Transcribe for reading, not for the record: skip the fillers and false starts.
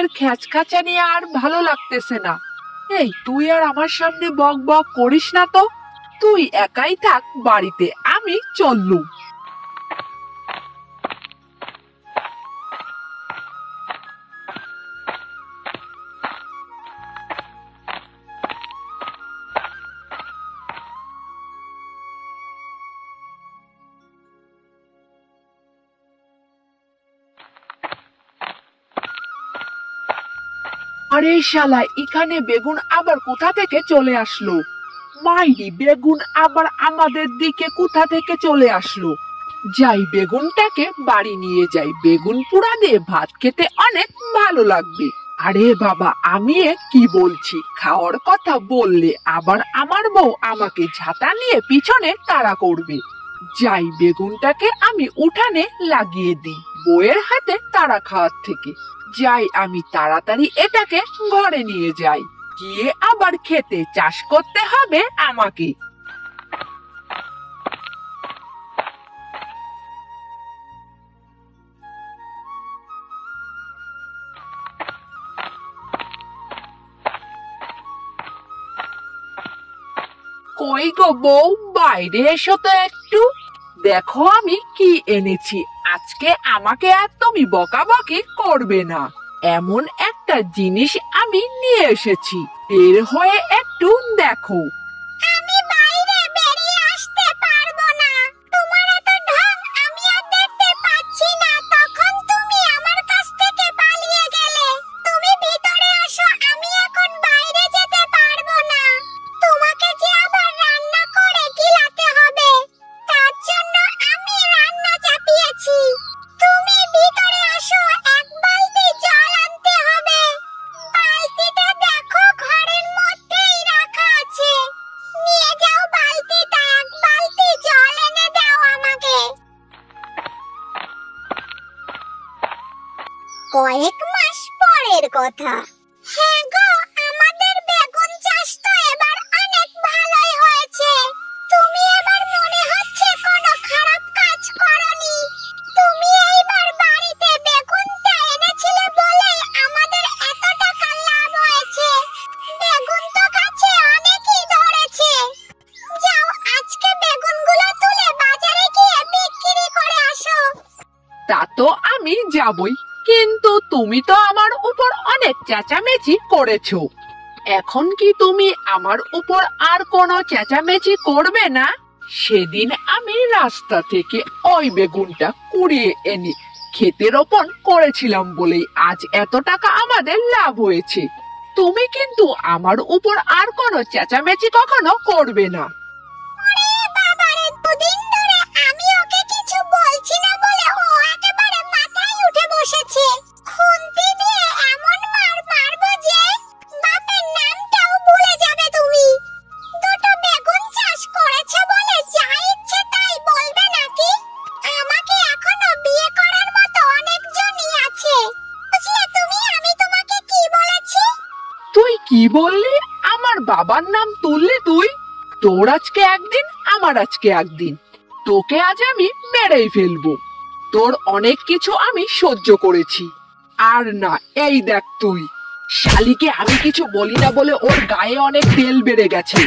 তোদের খ্যাচখাচানি আর ভালো লাগতেছে না। এই তুই আর আমার সামনে বক বক করিস না তো, তুই একাই থাক বাড়িতে, আমি চললুম। আরে শালা, এখানে বেগুন আবার কোথা থেকে চলে আসলো? মাইরি, বেগুন আবার আমাদের দিকে কোথা থেকে চলে আসলো? যাই, বেগুনটাকে বাড়ি নিয়ে যাই, বেগুন পোড়া দিয়ে ভাত খেতে অনেক ভালো লাগবে। আরে বাবা, আমি কি বলছি, খাওয়ার কথা বললে আবার আমার বউ আমাকে ঝাঁটা নিয়ে পিছনে তাড়া করবে। যাই, বেগুনটাকে আমি উঠানে লাগিয়ে দিই বউয়ের হাতে তাড়া খাওয়ার থেকে। যাই, আমি তাড়াতাড়ি এটাকে ঘরে নিয়ে যাই, গিয়ে আবার খেতে চাষ করতে হবে আমাকে। কই গো বউ, বাইরে এসো তো একটু, দেখো আমি কি এনেছি। আজকে আমাকে আর তুমি বকাবকি করবে না, এমন একটা জিনিস আমি নিয়ে এসেছি, বের হয়ে একটু দেখো। আমি বাইরে বেরিয়ে আসতে পারবো না, তোমার এত ঢং আমি আর দেখতে পাচ্ছি না, তখন তুমি আমার কাছ থেকে পালিয়ে গেলে। তুমি ভিতরে আসো, আমি এখন বাইরে যেতে পারবো না। তোমাকে যে আবার রান্না করে খিলাতে হবে, তার জন্য আমি রান্না চাপিয়েছি। তুমি ভিতরে আসো, এক বালতি জল আনতে হবে। বালতিটা দেখো ঘরের মধ্যেই রাখা আছে, নিয়ে যাও বালতিটা, এক বালতি জল এনে দাও আমাকে। কয়েক মাস পরের কথা। হ্যাঁ গো, আমাদের বেগুন চাষ তো এবার অনেক ভালোই হয়েছে। তুমি এবার মনে হচ্ছে কোনো খারাপ কাজ করনি। তুমি এইবার বাড়িতে বেগুনটা এনেছিলে বলেই আমাদের এত টাকা লাভ হয়েছে। বেগুন তো গাছে অনেকই ধরেছে। যাও, আজকে বেগুনগুলো তুলে বাজারে গিয়ে বিক্রি করে আসো। তা তো আমি যাবই, কিন্তু তুমি তো আমার উপর অনেক চেঁচামেচি করেছো, এখন কি তুমি আমার উপর আর কোনো চেঁচামেচি করবে না? সেদিন আমি রাস্তা থেকে ওই বেগুনটা কুড়িয়ে এনে ক্ষেতে রোপণ করেছিলাম বলেই আজ এত টাকা আমাদের লাভ হয়েছে। তুমি কিন্তু আমার উপর আর কোনো চেঁচামেচি কখনো করবে না। ওরে বাবারে, দুদিন ধরে আমি ওকে কিছু বলছি না বলে ও একেবারে মাথায় উঠে বসেছে। খুন্তি দিয়ে এমন মার মারবো যে বাপের নামটাও ভুলে যাবে তুমি। দুটো বেগুন চাষ করেছে বলে যা ইচ্ছে তাই বলবে নাকি? আমাকে এখনো বিয়ে করার মতো অনেকজনই আছে, বুঝলে তুমি আমি তোমাকে কি বলেছি? তুই কি বললি? আমার বাবার নাম তুললি তুই? তোর আজকে একদিন, আমার আজকে একদিন, তোকে আজ আমি মেরেই ফেলবো। তোর অনেক কিছু আমি সহ্য করেছি, আর না, এই দেখ তুই, শালিকে আমি কিছু বলি না বলে ওর গায়ে অনেক তেল বেড়ে গেছে।